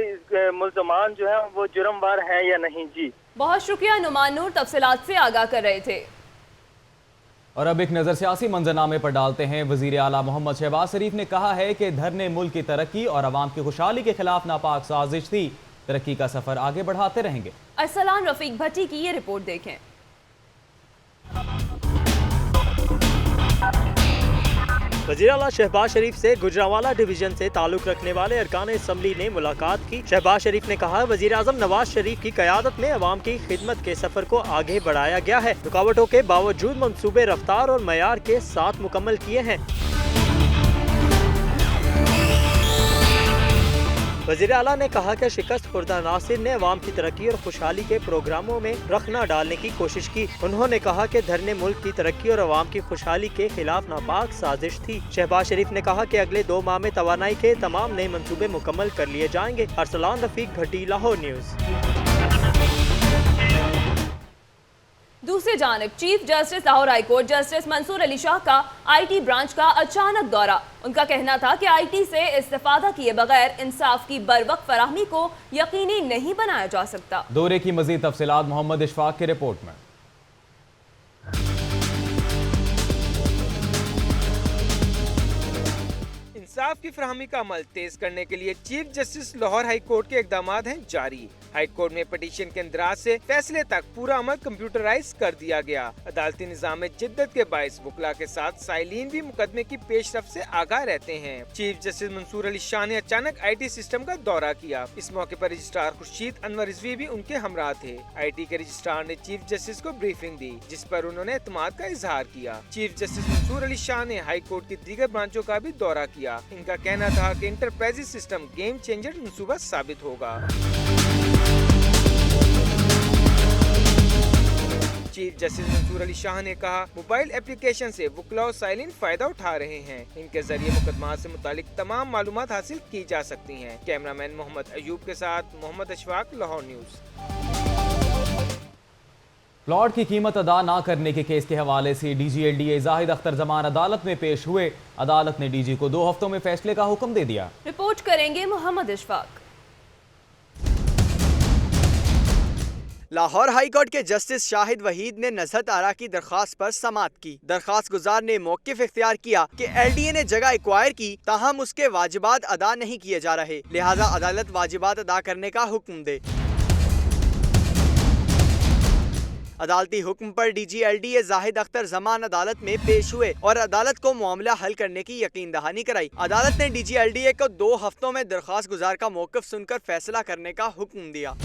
मुल्ज़मान जो है वो जुर्मवार है या नहीं। जी बहुत शुक्रिया नुमान नूर, तफसीलात से आगाह कर रहे थे। और अब एक नज़र सियासी मंजरनामे पर डालते हैं। वज़ीर आला मोहम्मद शहबाज शरीफ ने कहा है कि धरने मुल्क की तरक्की और आवाम की खुशहाली के खिलाफ नापाक साजिश थी। तरक्की का सफर आगे बढ़ाते रहेंगे। अरसलान रफीक भट्टी की ये रिपोर्ट देखें। वज़ीर आला शहबाज शरीफ से गुजरांवाला डिवीजन से ताल्लुक रखने वाले अरकान असम्बली ने मुलाकात की। शहबाज शरीफ ने कहा, वज़ीर आज़म नवाज शरीफ की क़यादत में अवाम की खिदमत के सफ़र को आगे बढ़ाया गया है। रुकावटों के बावजूद मंसूबे रफ्तार और मयार के साथ मुकम्मल किए हैं। वज़ीर आला ने कहा कि शिकस्त खुर्दा नासिर ने अवाम की तरक्की और खुशहाली के प्रोग्रामों में रखना डालने की कोशिश की। उन्होंने कहा कि धरने मुल्क की तरक्की और अवाम की खुशहाली के खिलाफ नापाक साजिश थी। शहबाज शरीफ ने कहा कि अगले 2 माह में तवानाई के तमाम नए मंसूबे मुकम्मल कर लिए जाएंगे। अरसलान रफीक भट्टी, लाहौर न्यूज़। दूसरी जानिब chief justice Lahore high court justice Mansoor Ali Shah का IT ब्रांच का अचानक दौरा। उनका कहना था कि IT से इस्तेफादा किए बगैर इंसाफ की बरवक्त फराहमी को यकीनी नहीं बनाया जा सकता। दौरे की मजीद तफसीलात मोहम्मद इशफाक की रिपोर्ट में। इंसाफ की फराहमी का अमल तेज करने के लिए chief justice Lahore high court के इकदाम हैं जारी। हाई कोर्ट में पटिशन के इंदराज से फैसले तक पूरा अमल कंप्यूटराइज कर दिया गया। अदालती निजाम में जिद्दत के बायस वकला के साथ साइलिन भी मुकदमे की पेशरफ से आगाह रहते हैं। चीफ जस्टिस मंसूर अली शाह ने अचानक IT सिस्टम का दौरा किया। इस मौके पर रजिस्ट्रार खुर्शीद अनवर रिजवी भी उनके हमरा थे। IT के रजिस्ट्रार ने चीफ जस्टिस को ब्रीफिंग दी, जिस पर उन्होंने एतमाद का इजहार किया। चीफ जस्टिस मंसूर अली शाह ने हाई कोर्ट की दीगर ब्रांचों का भी दौरा किया। इनका कहना था कि इंटरप्राइजेज सिस्टम गेम चेंजर मंसूबा साबित होगा। चीफ जस्टिस मंसूर अली शाह ने कहा, मोबाइल एप्लीकेशन से वकला साइलिन फायदा उठा रहे हैं। इनके जरिए मुकदमा से मुतालिक तमाम मालूमात हासिल की जा सकती हैं। कैमरामैन मोहम्मद अयूब के साथ मोहम्मद अशफाक, लाहौर न्यूज़। प्लॉट की कीमत अदा न करने के केस के हवाले से DG LDA जाहिद अख्तर जमान अदालत में पेश हुए। अदालत ने DG को 2 हफ्तों में फैसले का हुक्म दे दिया। रिपोर्ट करेंगे मोहम्मद इशफाक। लाहौर हाई कोर्ट के जस्टिस शाहिद वहीद ने नज़रत आरा की दरख्वास्त पर समाअत की। दरख्वास्त गुजार ने मौक़िफ़ इख्तियार किया कि LDA ने जगह एक्वायर की, ताहम उसके वाजिबात अदा नहीं किए जा रहे, लिहाजा अदालत वाजिबात अदा करने का हुक्म दे। अदालती हुक्म पर DG LDA जाहिद अख्तर जमान अदालत में पेश हुए और अदालत को मामला हल करने की यकीन दहानी कराई। अदालत ने DG LDA को 2 हफ्तों में दरख्वास्त गुजार का मौक़िफ़ सुनकर फैसला करने का हुक्म दिया।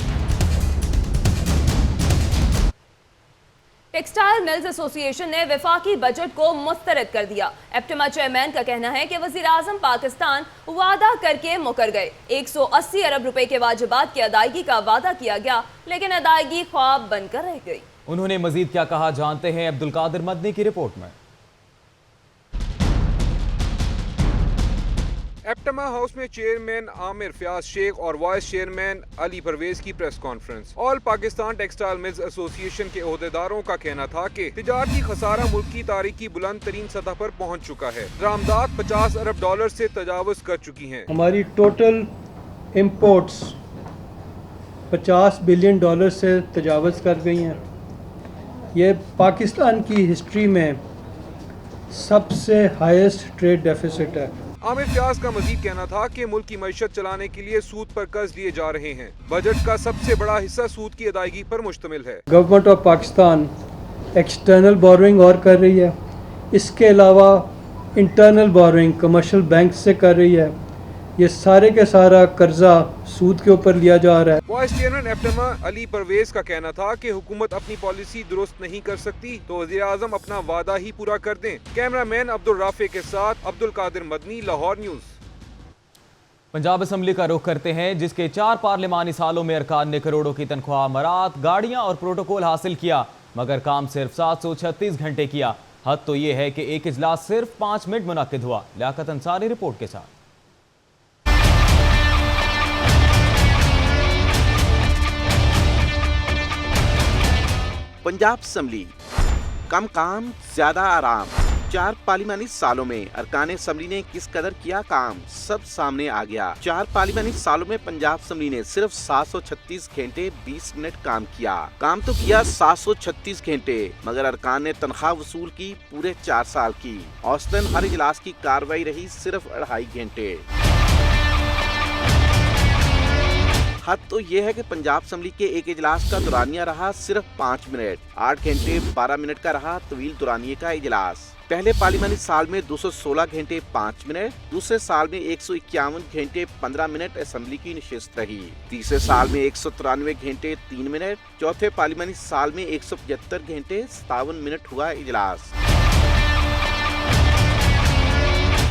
टेक्सटाइल मिल्स एसोसिएशन ने वफाकी बजट को मुस्तरद कर दिया। एप्टमा चेयरमैन का कहना है कि वज़ीर आज़म पाकिस्तान वादा करके मुकर गए। 180 अरब रुपए के वाजिबात की अदायगी का वादा किया गया, लेकिन अदायगी ख्वाब बनकर रह गई। उन्होंने मजीद क्या कहा, जानते हैं अब्दुल कादिर मदनी की रिपोर्ट में। एप्टमा हाउस में चेयरमैन आमिर फयाज शेख और वाइस चेयरमैन अली परवेज की press conference. All Pakistan textile mills association के ओहदेदारों का कहना था कि तिजारती खसारा मुल्क की तारीख की बुलंद तरीन सतह पर पहुंच चुका है। दरामदात 50 अरब डॉलर से तजावुज कर चुकी हैं। हमारी टोटल इम्पोर्ट्स 50 बिलियन डॉलर से तजावुज कर गई हैं। ये पाकिस्तान की हिस्ट्री में सबसे हाईएस्ट ट्रेड डेफिसिट है। आमिर फयाज का मजीद कहना था कि मुल्क की मईशत चलाने के लिए सूद पर कर्ज लिए जा रहे हैं। बजट का सबसे बड़ा हिस्सा सूद की अदायगी पर मुश्तमिल है। Government of Pakistan external borrowing और कर रही है, इसके अलावा इंटरनल बोरोइंग कमर्शियल बैंक से कर रही है। ये सारे के सारा कर्जा सूद के ऊपर लिया जा रहा है। वाइस चेयरमैन एप्टमा अली परवेज का कहना था कि हुकूमत अपनी पॉलिसी दुरुस्त नहीं कर सकती तो वज़ीर आज़म अपना वादा ही पूरा कर दें। कैमरामैन अब्दुल राफे के साथ अब्दुल कादिर मदनी, लाहौर न्यूज़। पंजाब असम्बली का रुख करते हैं, जिसके 4 पार्लिमानी सालों में अरकान ने करोड़ों की तनख्वाह, मरात, गाड़ियां और प्रोटोकॉल हासिल किया, मगर काम सिर्फ 736 घंटे किया। हद तो ये है कि एक इजलास सिर्फ 5 मिनट मुनक्किद हुआ। लियाकत अंसारी रिपोर्ट के साथ। पंजाब असम्बली, कम काम ज्यादा आराम। 4 पार्लिमानी सालों में अरकान असम्बली ने किस कदर किया काम, सब सामने आ गया। 4 पार्लिमानी सालों में पंजाब असम्बली ने सिर्फ 736 घंटे 20 मिनट काम किया। काम तो किया 736 घंटे, मगर अरकान ने तनख्वाह वसूल की पूरे 4 साल की। औसतन हर इजलास की कार्रवाई रही सिर्फ 2.5 घंटे। हद तो ये है कि पंजाब असम्बली के एक इजलास का दुरानिया रहा सिर्फ 5 मिनट। 8 घंटे 12 मिनट का रहा तवील दुरानिये का इजलास। पहले पार्लिमानी साल में 216 घंटे 5 मिनट, दूसरे साल में 151 घंटे 15 मिनट असम्बली की नशिस्त रही, तीसरे साल में 193 घंटे 3 मिनट, चौथे पार्लिमानी साल में 175 घंटे 57 मिनट हुआ इजलास।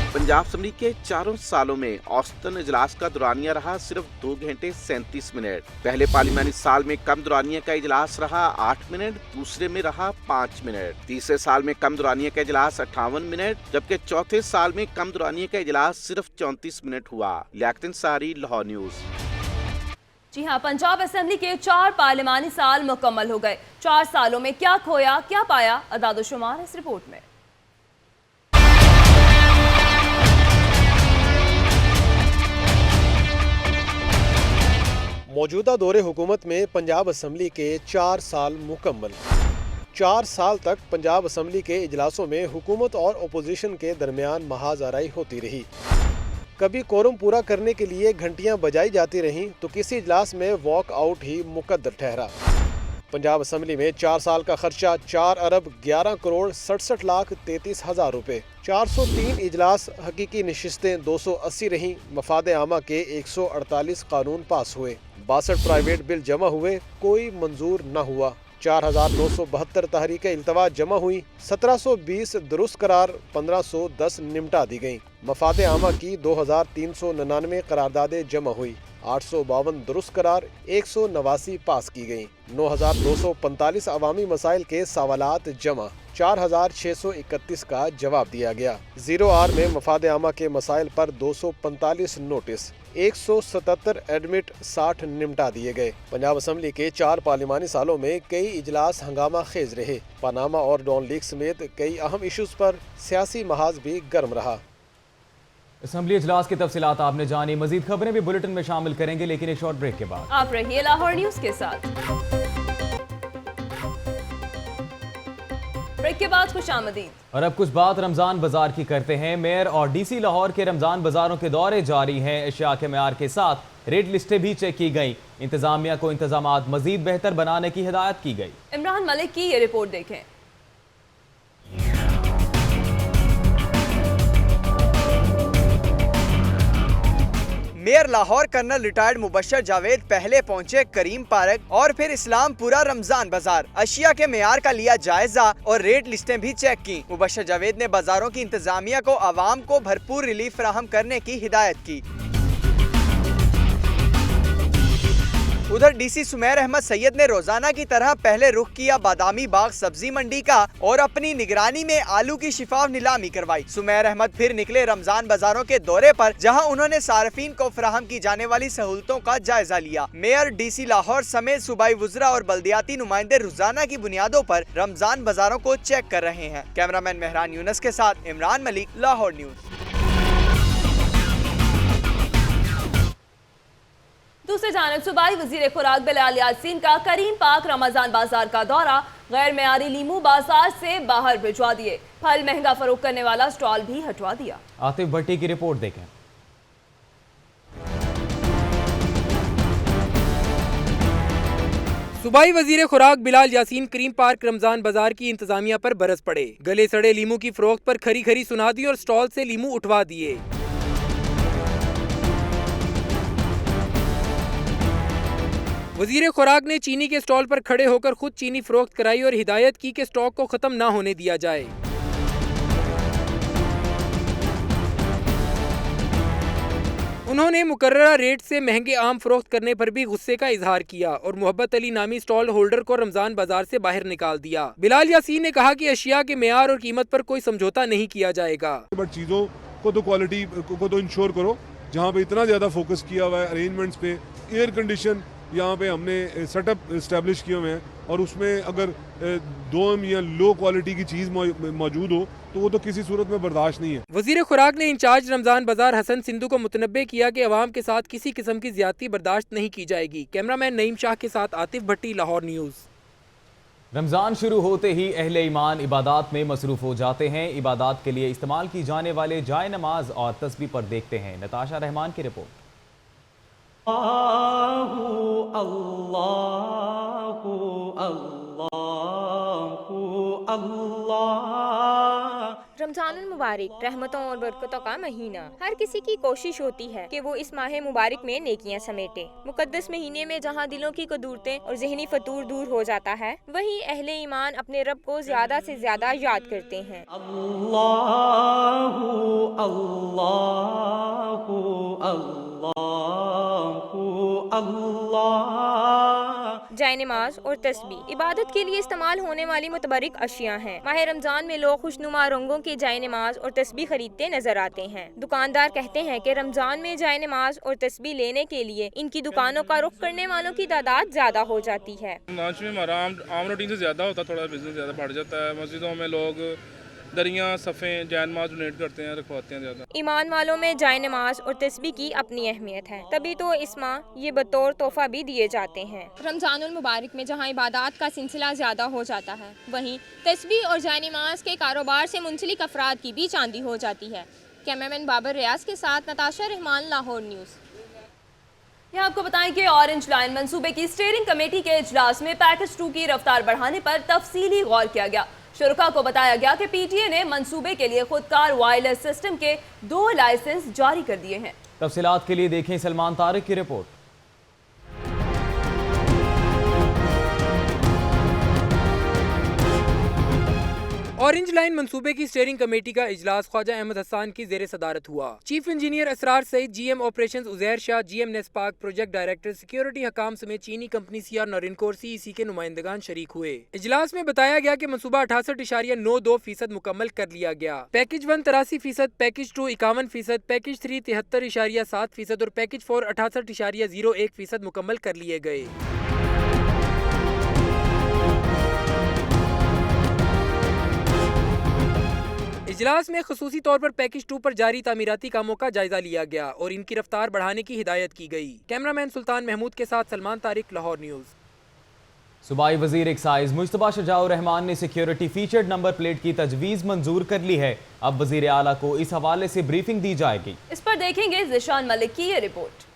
पंजाब असम्बली के चारों सालों में औसतन इजलास का दुरानिया रहा सिर्फ 2 घंटे 37 मिनट। पहले पार्लिमानी साल में कम दुरानिया का इजलास रहा 8 मिनट, दूसरे में रहा 5 मिनट। तीसरे साल में कम दुरानिया का इजलास 58 मिनट, जबकि चौथे साल में कम दुरानिया का इजलास सिर्फ 34 मिनट हुआ। लियाकत अंसारी, लाहौर न्यूज। जी हाँ, पंजाब असेंबली के 4 पार्लिमानी साल मुकम्मल हो गए। 4 सालों में क्या खोया क्या पाया, अदादोशुमार इस रिपोर्ट में। मौजूदा दौरे हुकूमत में पंजाब असम्बली के 4 साल मुकम्मल। 4 साल तक पंजाब असम्बली के इजलासों में हुकूमत और अपोजिशन के दरमियान महाजराई होती रही। कभी कोरम पूरा करने के लिए घंटियां बजाई जाती रहीं तो किसी इजलास में वॉक आउट ही मुकद्दर ठहरा। पंजाब असम्बली में 4 साल का खर्चा 4 अरब 11 करोड़ 67 लाख 33 हज़ार रुपये। 403 इजलास, हकीकी नशिस्तें 280 रहीं। मफाद आमा के 148 कानून पास हुए। 62 प्राइवेट बिल जमा हुए, कोई मंजूर न हुआ। 4972 तहरीक इल्तवा जमा हुई। 1720 दुरुस्त करार, 1510 निमटा दी गयी। मफाद आमा की 2399 करारदादें जमा हुई। 852 दुरुस्त करार, 189 पास की गयी। 9245 अवामी मसाइल के सवालात जमा, 4631 का जवाब दिया गया। 0R में मफाद आमा के मसाइल पर 245 नोटिस, 177 एडमिट, 60 निमटा दिए गए। पंजाब असम्बली के 4 पार्लिमानी सालों में कई इजलास हंगामा खेज रहे। पनामा और डॉन लीग समेत कई अहम इशूज पर सियासी महाज भी गर्म रहा। असम्बली इजलास की तफसीलात आपने जानी। मजीद खबरें भी बुलेटिन में शामिल करेंगे, लेकिन एक शॉर्ट ब्रेक के बाद। आप रहिए लाहौर न्यूज के साथ। ब्रेक के बाद खुशामदीद। और अब कुछ बात रमजान बाजार की करते हैं। मेयर और डीसी लाहौर के रमजान बाजारों के दौरे जारी हैं। अशिया के मेयार के साथ रेट लिस्टें भी चेक की गई। इंतजामिया को इंतजामात मजीद बेहतर बनाने की हिदायत की गई। इमरान मलिक की ये रिपोर्ट देखें। Mayor Lahore colonel retired Mubashir Javed पहले पहुंचे करीम पार्क और फिर इस्लामपुरा रमजान बाजार। अशिया के मेयार का लिया जायजा और रेट लिस्टें भी चेक की। मुबशर जावेद ने बाजारों की इंतजामिया को आवाम को भरपूर रिलीफ फराहम करने की हिदायत की। उधर डीसी सुमेर अहमद सैयद ने रोजाना की तरह पहले रुख किया बादामी बाग सब्जी मंडी का और अपनी निगरानी में आलू की शिफाफ नीलामी करवाई। सुमेर अहमद फिर निकले रमजान बाजारों के दौरे पर, जहां उन्होंने सार्फिन को फराहम की जाने वाली सहूलतों का जायजा लिया। मेयर, डीसी लाहौर समेत सूबाई वुज़रा और बल्दियाती नुमाइंदे रोजाना की बुनियादों पर रमजान बाजारों को चेक कर रहे हैं। कैमरामैन मेहरान यूनस के साथ इमरान मलिक, लाहौर न्यूज। दूसरी जानब सूबाई वजीर खुराक बिलाल यासीन का करीम पार्क रमजान बाजार का दौरा, गैर मेयारी लीमू बाजार से बाहर भिजवा दिए। फल महंगा फरोख्त करने वाला स्टॉल भी हटवा दिया। आतिफ भट्टी की रिपोर्ट देखें। सूबाई वजीर खुराक बिलाल यासीन करीम पार्क रमजान बाजार की इंतजामिया पर बरस पड़े। गले सड़े लीमू की फरोख्त पर खरी खरी सुना दी और स्टॉल से लीमू उठवा दिए। वजीर खुराक ने चीनी के स्टॉल पर खड़े होकर खुद चीनी फरोख्त कराई और हिदायत की कि स्टॉक को खत्म ना होने दिया जाए। उन्होंने मुकर्ररा रेट से महंगे आम फरोख्त करने पर भी गुस्से का इजहार किया और मोहब्बत अली नामी स्टॉल होल्डर को रमजान बाजार से बाहर निकाल दिया। बिलाल यासीन ने कहा कि अशिया के मेयार और कीमत पर कोई समझौता नहीं किया जाएगा। बट चीज़ों को तो क्वालिटी को तो इंश्योर करो। जहाँ पे इतना ज़्यादा फोकस किया हुआ है अरेंजमेंट्स पे, एयर कंडीशन यहाँ पे हमने सेटअप इस्टेब्लिश किए हुए हैं और उसमें अगर दोम या लो क्वालिटी की चीज़ मौजूद हो तो वो तो किसी सूरत में बर्दाश्त नहीं है। वजीर खुराक ने इंचार्ज रमजान बाजार हसन सिंधु को मुतनब्बे किया कि अवाम के साथ किसी किस्म की ज्यादती बर्दाश्त नहीं की जाएगी। कैमरामैन नईम शाह के साथ आतिफ भट्टी, लाहौर न्यूज़। रमज़ान शुरू होते ही अहले ईमान इबादत में मसरूफ़ हो जाते हैं। इबादत के लिए इस्तेमाल की जाने वाले जाए नमाज और तस्बीह पर देखते हैं नताशा रहमान की रिपोर्ट। रमजानुल मुबारक रहमतों और बरकतों का महीना। हर किसी की कोशिश होती है कि वो इस माह मुबारक में नेकियां समेटे। मुकद्दस महीने में जहां दिलों की कदूरतें और ज़हनी फतूर दूर हो जाता है, वहीं अहले ईमान अपने रब को ज्यादा से ज्यादा याद करते हैं। अल्लाहु अल्लाहु अल्लाहु अल्लाह। जाय नमाज और तस्बीह इबादत के लिए इस्तेमाल होने वाली मुतबरिक अशिया हैं। माह रमजान में लोग खुशनुमा रंगों की जाय नमाज और तस्बीह खरीदते नजर आते हैं। दुकानदार कहते हैं कि रमजान में जाय नमाज और तस्बीह लेने के लिए इनकी दुकानों का रुख करने वालों की तादाद ज्यादा हो जाती है। रमजान में हमारा आम रूटीन से ज्यादा होता है, थोड़ा बिजनेस ज्यादा बढ़ जाता है। मस्जिदों में लोग दरियाँ सफ़े जाय नमाज डोनेट करते हैं, रखवाते हैं ज़्यादा। ईमान वालों में जाय नमाज और तस्बीह की अपनी अहमियत है, तभी तो इस माह ये बतौर तोहफा भी दिए जाते हैं। रमजानुल मुबारक में जहाँ इबादत का सिलसिला ज़्यादा हो जाता है, वहीं तस्बीह और जाय नमाज के कारोबार से मुंसलिक अफराद की भी चांदी हो जाती है। कैमरामैन बाबर रियाज के साथ नताशा रहमान, लाहौर न्यूज़। यहाँ आपको बताएं कि ऑरेंज लाइन मंसूबे की स्टीयरिंग कमेटी के इजलास में पैकेज 2 की रफ्तार बढ़ाने पर तफसीली गौर किया गया। शुरका को बताया गया कि पीटीए ने मंसूबे के लिए खुदकार वायरलेस सिस्टम के 2 लाइसेंस जारी कर दिए हैं। तफसीलात के लिए देखें सलमान तारिक की रिपोर्ट। ऑरेंज लाइन मंसूबे की स्टीयरिंग कमेटी का इजलास ख्वाजा अहमद हसन की जेर सदारत हुआ। Chief engineer Asrar Saeed, GM operations Uzair Shah, GM NESPAK, project director security हकाम समेत चीनी कंपनी CR नौरिनकोर CEC के नुमाइंदगान शरीक हुए। इजलास में बताया गया कि मंसूबा 68.92% मुकम्मल कर लिया गया। पैकेज 1 83%, पैकेज 2 51%, पैकेज 3 73.7% और पैकेज 4 68.01% मुकम्मल कर लिए गए। इजलास में खसूसी तौर पर पैकेज 2 पर जारी तामीराती कामों का जायजा लिया गया और इनकी रफ्तार बढ़ाने की हिदायत की गई। कैमरामैन सुल्तान महमूद के साथ सलमान तारिक, लाहौर न्यूज़। सूबाई वजीर एक्साइज मुश्तबा शजाउर रहमान ने सिक्योरिटी फीचर्ड नंबर प्लेट की तजवीज़ मंजूर कर ली है। अब वजीर आला को इस हवाले से ब्रीफिंग दी जाएगी। इस पर देखेंगे जिशान मलिक की ये रिपोर्ट।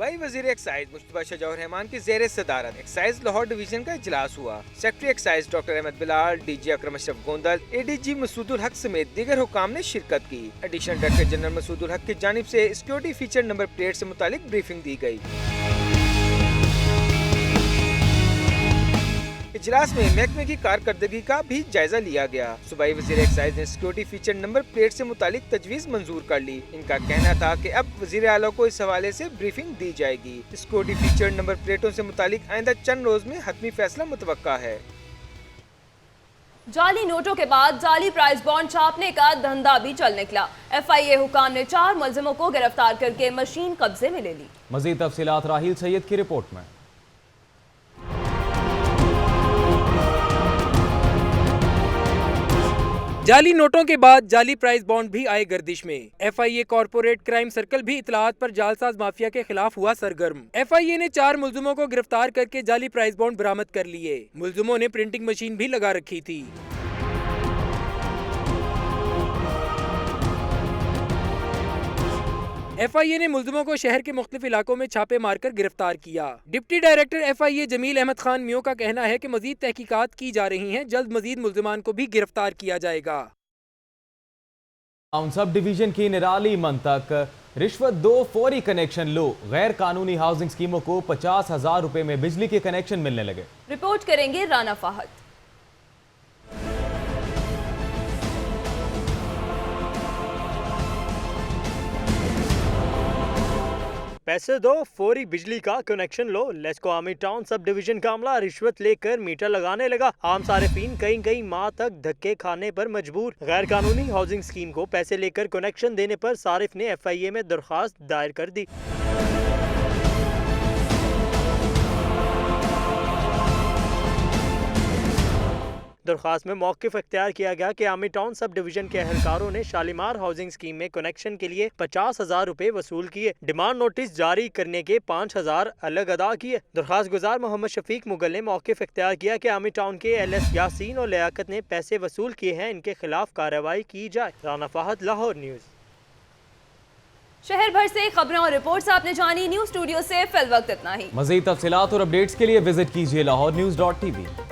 सूबाई वजीर एक्साइज मुश्तबा शजाउर रहमान की जेर सदारत एक्साइज लाहौर डिवीजन का इजलास हुआ। Secretary excise doctor Ahmad Bilal, DG Akram Ashraf Gondal, ADG Masoodul Haq समेत दीगर हुकाम ने शिरकत की। एडिशनल डायरेक्टर जनरल मसूदुल हक की जानिब से सिक्योरिटी फीचर नंबर प्लेट से मुतालिक ब्रीफिंग दी गई। इजलास में महकमे की कारकर्दगी का भी जायजा लिया गया। सूबाई वजीर एक्साइज ने सिक्योरिटी फीचर नंबर प्लेट से मुतालिक तजवीज़ मंजूर कर ली। इनका कहना था कि अब वजीर आला को इस हवाले से ब्रीफिंग दी जाएगी। सिक्योरिटी फीचर नंबर प्लेटों से मुतालिक आइंदा चंद रोज में हतमी फैसला मुतवक्का है। जाली नोटों के बाद जाली प्राइस बॉन्ड छापने का धंधा भी चल निकला। FIA हुकाम ने 4 मुलजिमों को गिरफ्तार करके मशीन कब्जे में ले ली। मजीद तफसीलात राहिल सैयद की रिपोर्ट में। जाली नोटों के बाद जाली प्राइस बॉन्ड भी आए गर्दिश में। FIA कॉर्पोरेट क्राइम सर्कल भी इतलात पर जालसाज माफिया के खिलाफ हुआ सरगर्म। FIA ने 4 मुलजिमों को गिरफ्तार करके जाली प्राइस बॉन्ड बरामद कर लिए। मुलजिमों ने प्रिंटिंग मशीन भी लगा रखी थी। FIA ने मुलजिमों को शहर के मुख्तलिफ इलाकों में छापे मारकर गिरफ्तार किया। Deputy director FIA Jamil Ahmed Khan Mayo का कहना है कि मजीद तहकीकात की जा रही हैं, जल्द मजीद मुलजिमान को भी गिरफ्तार किया जाएगा। टाउन सब डिवीजन की निराली मंतक रिश्वत दो, फौरी कनेक्शन लो। गैर कानूनी हाउसिंग स्कीमों को 50,000 रुपए में बिजली के कनेक्शन मिलने लगे। रिपोर्ट करेंगे राना फाहद। पैसे दो, फौरी बिजली का कनेक्शन लो। LESCO army town subdivision का अमला रिश्वत लेकर मीटर लगाने लगा। आम सारिफीन कई माह तक धक्के खाने पर मजबूर। गैर कानूनी हाउसिंग स्कीम को पैसे लेकर कनेक्शन देने पर सारिफ ने FIA में दरखास्त दायर कर दी। दरखास्त में मौक़िफ़ इख्तियार किया गया कि आर्मी टाउन सब डिवीजन के अहलकारों ने शालीमार हाउसिंग स्कीम में कनेक्शन के लिए 50,000 रुपए वसूल किए। डिमांड नोटिस जारी करने के 5,000 अलग अदा किए। दरखास्त गुजार मोहम्मद शफीक मुगल ने मौक़िफ़ इख्तियार किया कि आर्मी टाउन के LS यासीन और लियाकत ने पैसे वसूल किए हैं, इनके खिलाफ कार्रवाई की जाए। राना फाहद, लाहौर न्यूज़। शहर भर से खबरें और रिपोर्ट्स आपने जानी। न्यूज स्टूडियो से फिल वक्त इतना ही। मजीद तफसीलात और अपडेट्स के लिए विजिट कीजिए LahoreNews.tv।